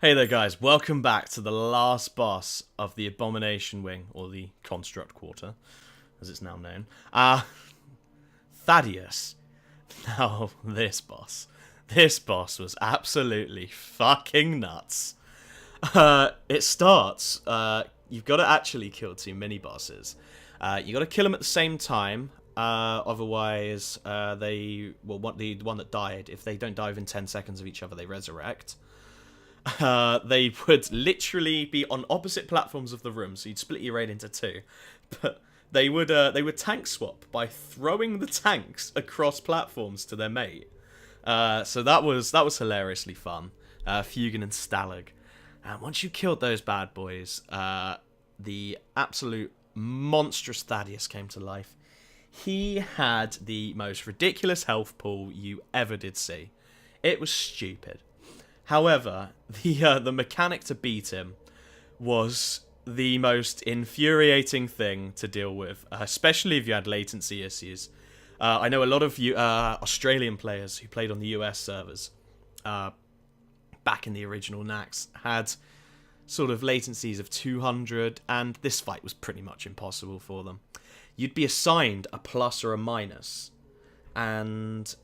Hey there guys, welcome back to the last boss of the Abomination Wing, or the Construct Quarter, as it's now known. Thaddius. Now, this boss was absolutely fucking nuts. It starts, you've got to actually kill two mini-bosses. You got to kill them at the same time, otherwise the one that died, if they don't die within 10 seconds of each other, they resurrect. They would literally be on opposite platforms of the room, so you'd split your raid into two. But they would tank swap by throwing the tanks across platforms to their mate. So that was hilariously fun. Fugan and Stalag. And once you killed those bad boys, the absolute monstrous Thaddius came to life. He had the most ridiculous health pool you ever did see. It was stupid. However, the mechanic to beat him was the most infuriating thing to deal with, especially if you had latency issues. I know a lot of you Australian players who played on the US servers back in the original Nax had sort of latencies of 200, and this fight was pretty much impossible for them. You'd be assigned a plus or a minus, and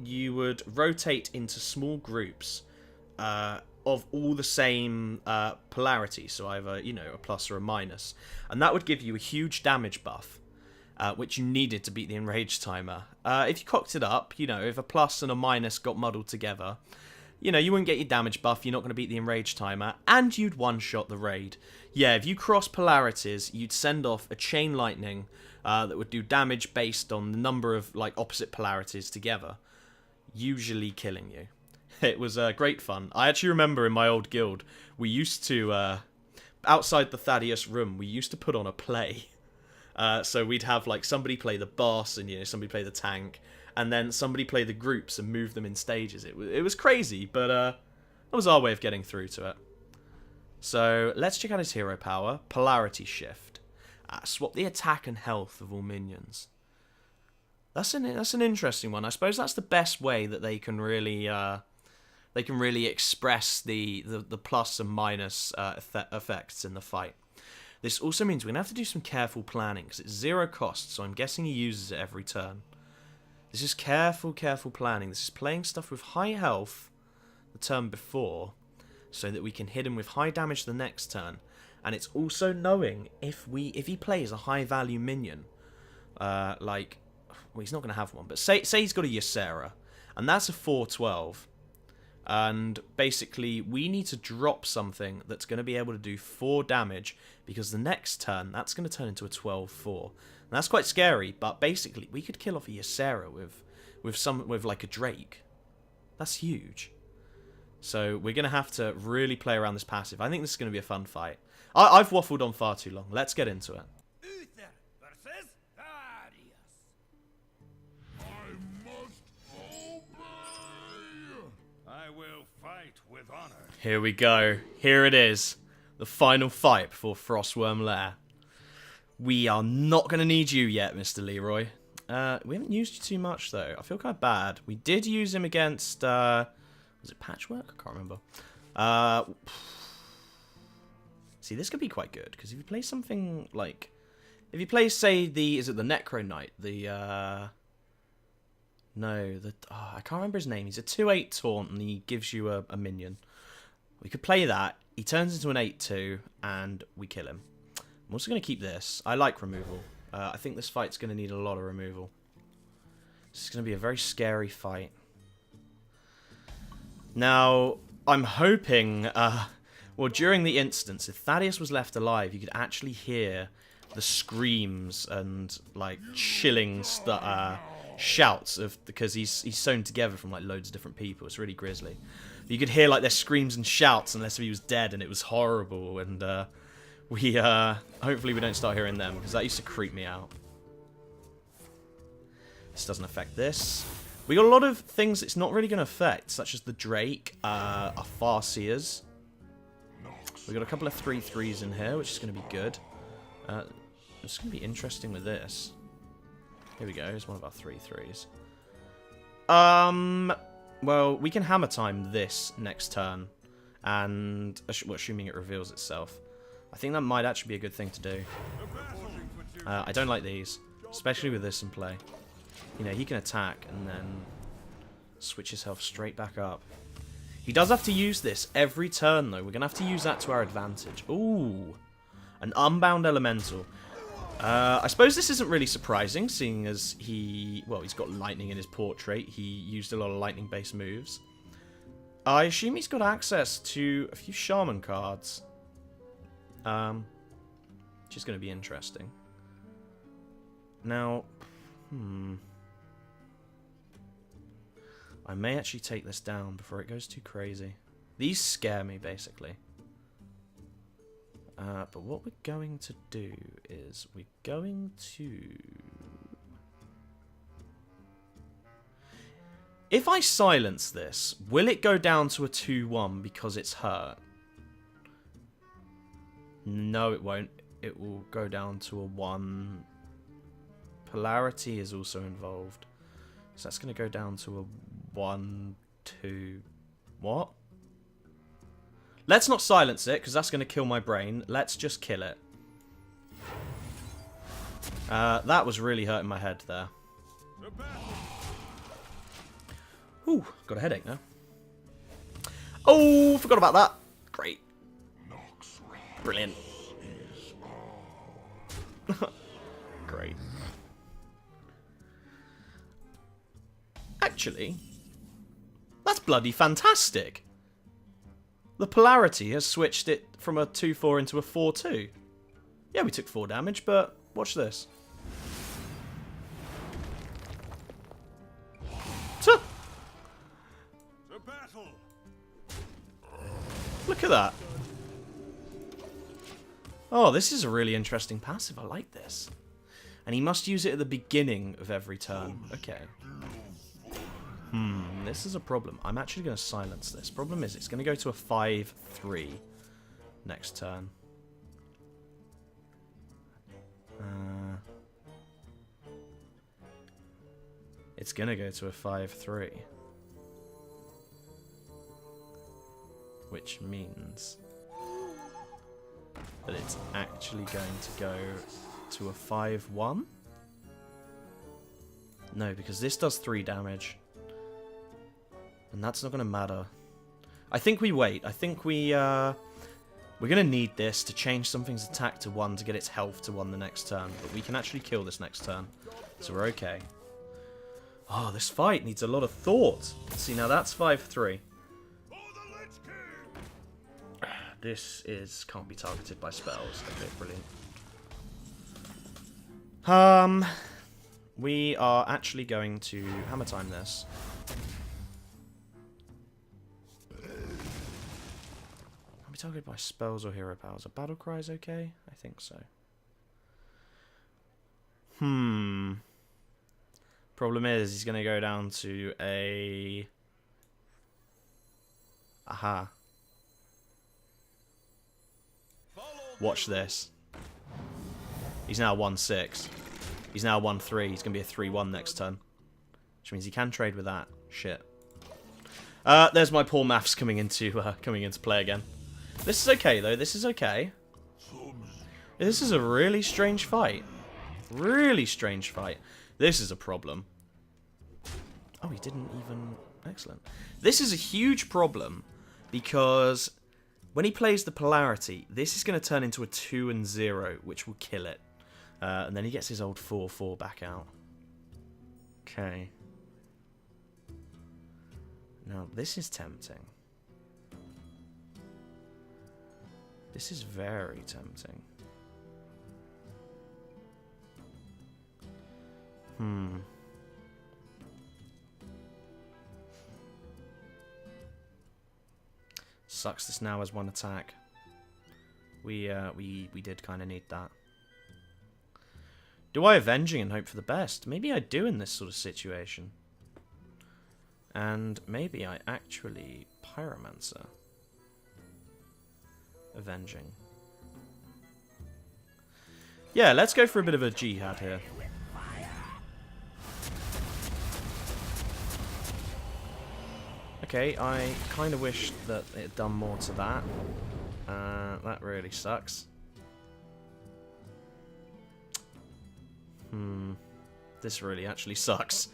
you would rotate into small groups of all the same polarity, so either, a plus or a minus. And that would give you a huge damage buff, which you needed to beat the enraged timer. If you cocked it up, if a plus and a minus got muddled together, you wouldn't get your damage buff, you're not going to beat the enraged timer, and you'd one-shot the raid. Yeah, if you cross polarities, you'd send off a chain lightning that would do damage based on the number of opposite polarities together, usually killing you. It was great fun. I actually remember in my old guild, we used to, outside the Thaddius room, we used to put on a play. So we'd have somebody play the boss, and somebody play the tank, and then somebody play the groups and move them in stages. It was crazy, but that was our way of getting through to it. So let's check out his hero power. Polarity shift. Swap the attack and health of all minions. That's an interesting one. I suppose that's the best way that they can really express the plus and minus effects in the fight. This also means we're gonna have to do some careful planning because it's 0 cost, so I'm guessing he uses it every turn. This is careful planning. This is playing stuff with high health the turn before, so that we can hit him with high damage the next turn. And it's also knowing if he plays a high value minion, well, he's not going to have one, but say he's got a Ysera, and that's a 4/12, and basically we need to drop something that's going to be able to do 4 damage, because the next turn that's going to turn into a 12/4, and that's quite scary. But basically we could kill off a Ysera with like a Drake. That's huge. So we're going to have to really play around this passive. I think this is going to be a fun fight. I've waffled on far too long. Let's get into it. With honor. Here we go. Here it is. The final fight before Frostworm Lair. We are not going to need you yet, Mr. Leroy. We haven't used you too much, though. I feel kind of bad. We did use him against... was it Patchwork? I can't remember. See, this could be quite good, because if you play something like... If you play, say, is it the Necro Knight? No, I can't remember his name. He's a 2/8 taunt, and he gives you a minion. We could play that. He turns into an 8/2, and we kill him. I'm also going to keep this. I like removal. I think this fight's going to need a lot of removal. This is going to be a very scary fight. Now, I'm hoping... well, during the instance, if Thaddius was left alive, you could actually hear the screams and, chilling shouts because he's sewn together from loads of different people. It's really grisly. You could hear their screams and shouts unless he was dead, and it was horrible. And hopefully we don't start hearing them, because that used to creep me out. This doesn't affect this. We got a lot of things it's not really going to affect, such as the Drake, our Farseers. We got a couple of 3/3s in here, which is going to be good. It's going to be interesting with this. Here we go. Here's one of our 3/3s. Well, we can hammer time this next turn. And, well, assuming it reveals itself. I think that might actually be a good thing to do. I don't like these. Especially with this in play. You know, he can attack and then switch his health straight back up. He does have to use this every turn, though. We're going to have to use that to our advantage. Ooh. An unbound elemental. I suppose this isn't really surprising, seeing as he's got lightning in his portrait. He used a lot of lightning-based moves. I assume he's got access to a few shaman cards. Which is going to be interesting. Now, I may actually take this down before it goes too crazy. These scare me, basically. But what we're going to do is we're going to... If I silence this, will it go down to a 2-1 because it's hurt? No, it won't. It will go down to a 1. Polarity is also involved. So that's going to go down to a 1, 2... What? Let's not silence it, because that's going to kill my brain. Let's just kill it. That was really hurting my head there. Ooh, got a headache now. Oh, forgot about that. Great. Brilliant. Great. Actually, that's bloody fantastic. The polarity has switched it from a 2-4 into a 4-2. Yeah, we took 4 damage, but watch this. Tuh. Look at that. Oh, this is a really interesting passive. I like this. And he must use it at the beginning of every turn. Okay. This is a problem. I'm actually going to silence this. Problem is, it's going to go to a 5-3 next turn. It's going to go to a 5-3. Which means that it's actually going to go to a 5-1. No, because this does 3 damage. And that's not going to matter. I think we wait. I think we're going to need this to change something's attack to 1 to get its health to 1 the next turn. But we can actually kill this next turn. So we're okay. Oh, this fight needs a lot of thought. See, now that's 5-3. This can't be targeted by spells. Okay, brilliant. We are actually going to hammer time this. Can't be targeted by spells or hero powers. Are battle cries okay? I think so. Problem is, he's going to go down to a... Aha. Watch this. He's now 1-6. He's now 1-3. He's going to be a 3-1 next turn. Which means he can trade with that. Shit. There's my poor maths coming into play again. This is okay, though. This is okay. This is a really strange fight. Really strange fight. This is a problem. Oh, he didn't even... Excellent. This is a huge problem because when he plays the polarity, this is going to turn into a 2-0, which will kill it. And then he gets his old 4-4 back out. Okay. Now, this is tempting. This is very tempting. Sucks this now as 1 attack. We did kind of need that. Do I Avenging and hope for the best? Maybe I do in this sort of situation. And maybe I actually Pyromancer. Avenging. Yeah, let's go for a bit of a jihad here. Okay, I kind of wish that it had done more to that. That really sucks. This really actually sucks.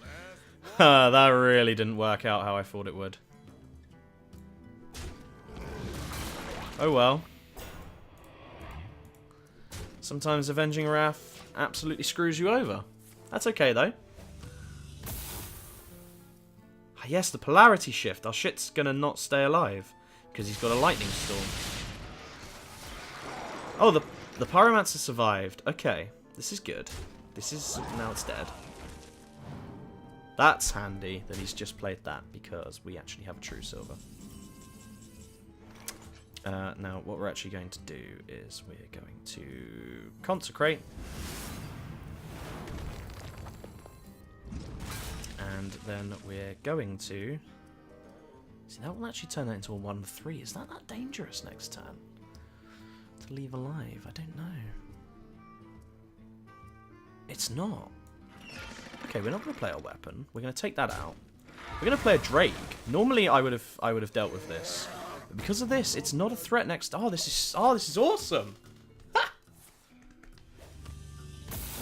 That really didn't work out how I thought it would. Oh well. Sometimes Avenging Wrath absolutely screws you over. That's okay though. Ah, yes, the polarity shift. Our shit's gonna not stay alive because he's got a lightning storm. Oh, the pyromancer survived. Okay, this is good. This is now it's dead. That's handy that he's just played that because we actually have a true silver. Now, what we're actually going to do is we're going to consecrate. And then we're going to... See, that will actually turn that into a 1-3. Is that dangerous next turn? To leave alive? I don't know. It's not. Okay, we're not going to play our weapon. We're going to take that out. We're going to play a Drake. Normally, I would have dealt with this. But because of this, it's not a threat next... Oh, this is awesome! Ha!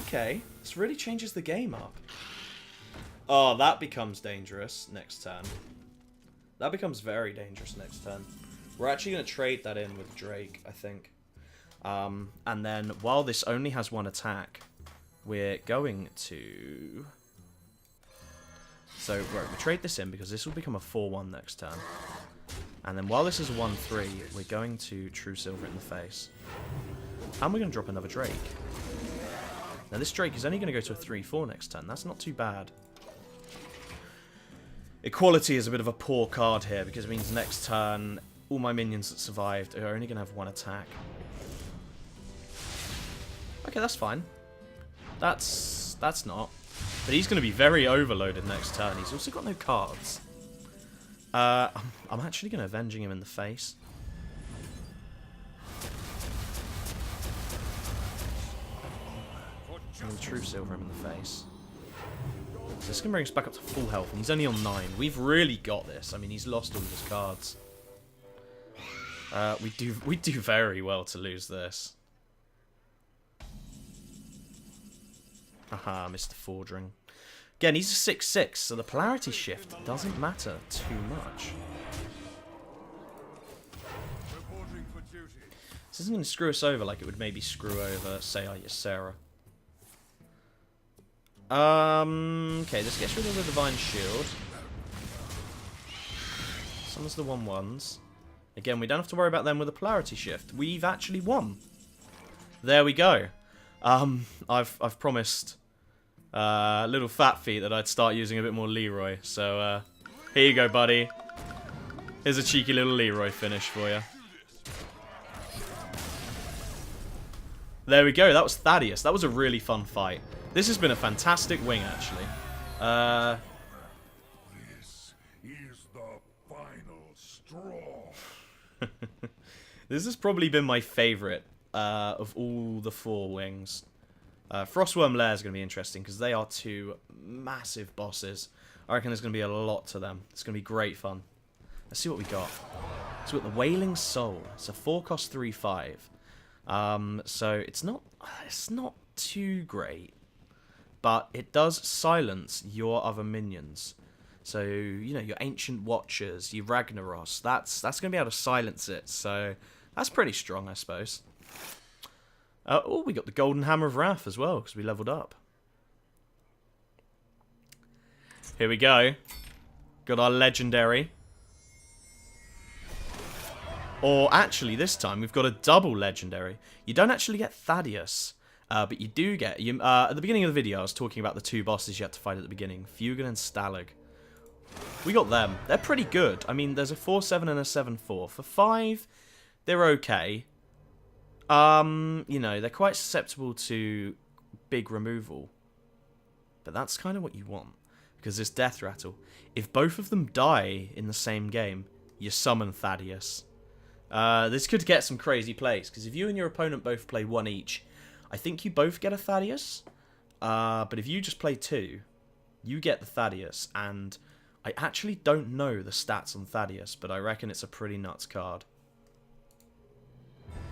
Okay, this really changes the game up. Oh, that becomes dangerous next turn. That becomes very dangerous next turn. We're actually going to trade that in with Drake, I think. And then, while this only has one attack, we're going to... So, right, we trade this in because this will become a 4-1 next turn. And then while this is a 1-3, we're going to True Silver it in the face. And we're going to drop another Drake. Now this Drake is only going to go to a 3-4 next turn. That's not too bad. Equality is a bit of a poor card here because it means next turn all my minions that survived are only going to have one attack. Okay, that's fine. That's not. But he's going to be very overloaded next turn. He's also got no cards. I'm actually going to avenging him in the face. I'm going to True Silver him in the face. So this can bring us back up to full health, and he's only on 9. We've really got this. I mean, he's lost all of his cards. We do very well to lose this. Haha, Mr. Fordring. Again, he's a 6-6, so the polarity shift doesn't matter too much. This isn't going to screw us over like it would maybe screw over, say, our Ysera. Okay, this gets rid of the Divine Shield. Summons the 1-1s. Again, we don't have to worry about them with a polarity shift. We've actually won. There we go. I've promised little fat feet that I'd start using a bit more Leroy. So here you go, buddy. Here's a cheeky little Leroy finish for you. There we go. That was Thaddius. That was a really fun fight. This has been a fantastic wing, actually. This is the final straw. This has probably been my favourite of all the 4 wings. Frostworm Lair is going to be interesting because they are 2 massive bosses. I reckon there's going to be a lot to them. It's going to be great fun. Let's see what we got. So we've got the Wailing Soul. It's a 4-cost 3/5. So it's not too great, but it does silence your other minions. So, you know, your Ancient Watchers, your Ragnaros, that's going to be able to silence it. So that's pretty strong, I suppose. Oh, we got the Golden Hammer of Wrath as well, because we leveled up. Here we go. Got our legendary. Or actually, this time, we've got a double legendary. You don't actually get Thaddius, but you do get... at the beginning of the video, I was talking about the 2 bosses you had to fight at the beginning. Fugan and Stalag. We got them. They're pretty good. I mean, there's a 4-7 and a 7-4. For 5, they're okay. You know, they're quite susceptible to big removal. But that's kind of what you want. Because this Death Rattle, if both of them die in the same game, you summon Thaddius. This could get some crazy plays. Because if you and your opponent both play 1 each, I think you both get a Thaddius. But if you just play 2, you get the Thaddius. And I actually don't know the stats on Thaddius, but I reckon it's a pretty nuts card.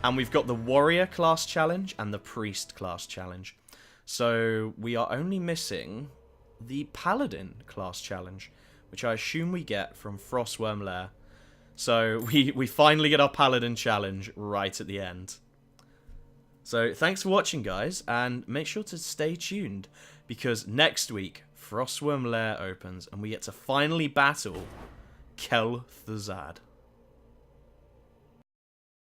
And we've got the Warrior class challenge and the Priest class challenge. So we are only missing the Paladin class challenge, which I assume we get from Frostworm Lair. So we finally get our Paladin challenge right at the end. So thanks for watching, guys, and make sure to stay tuned, because next week Frostworm Lair opens and we get to finally battle Kel'Thuzad.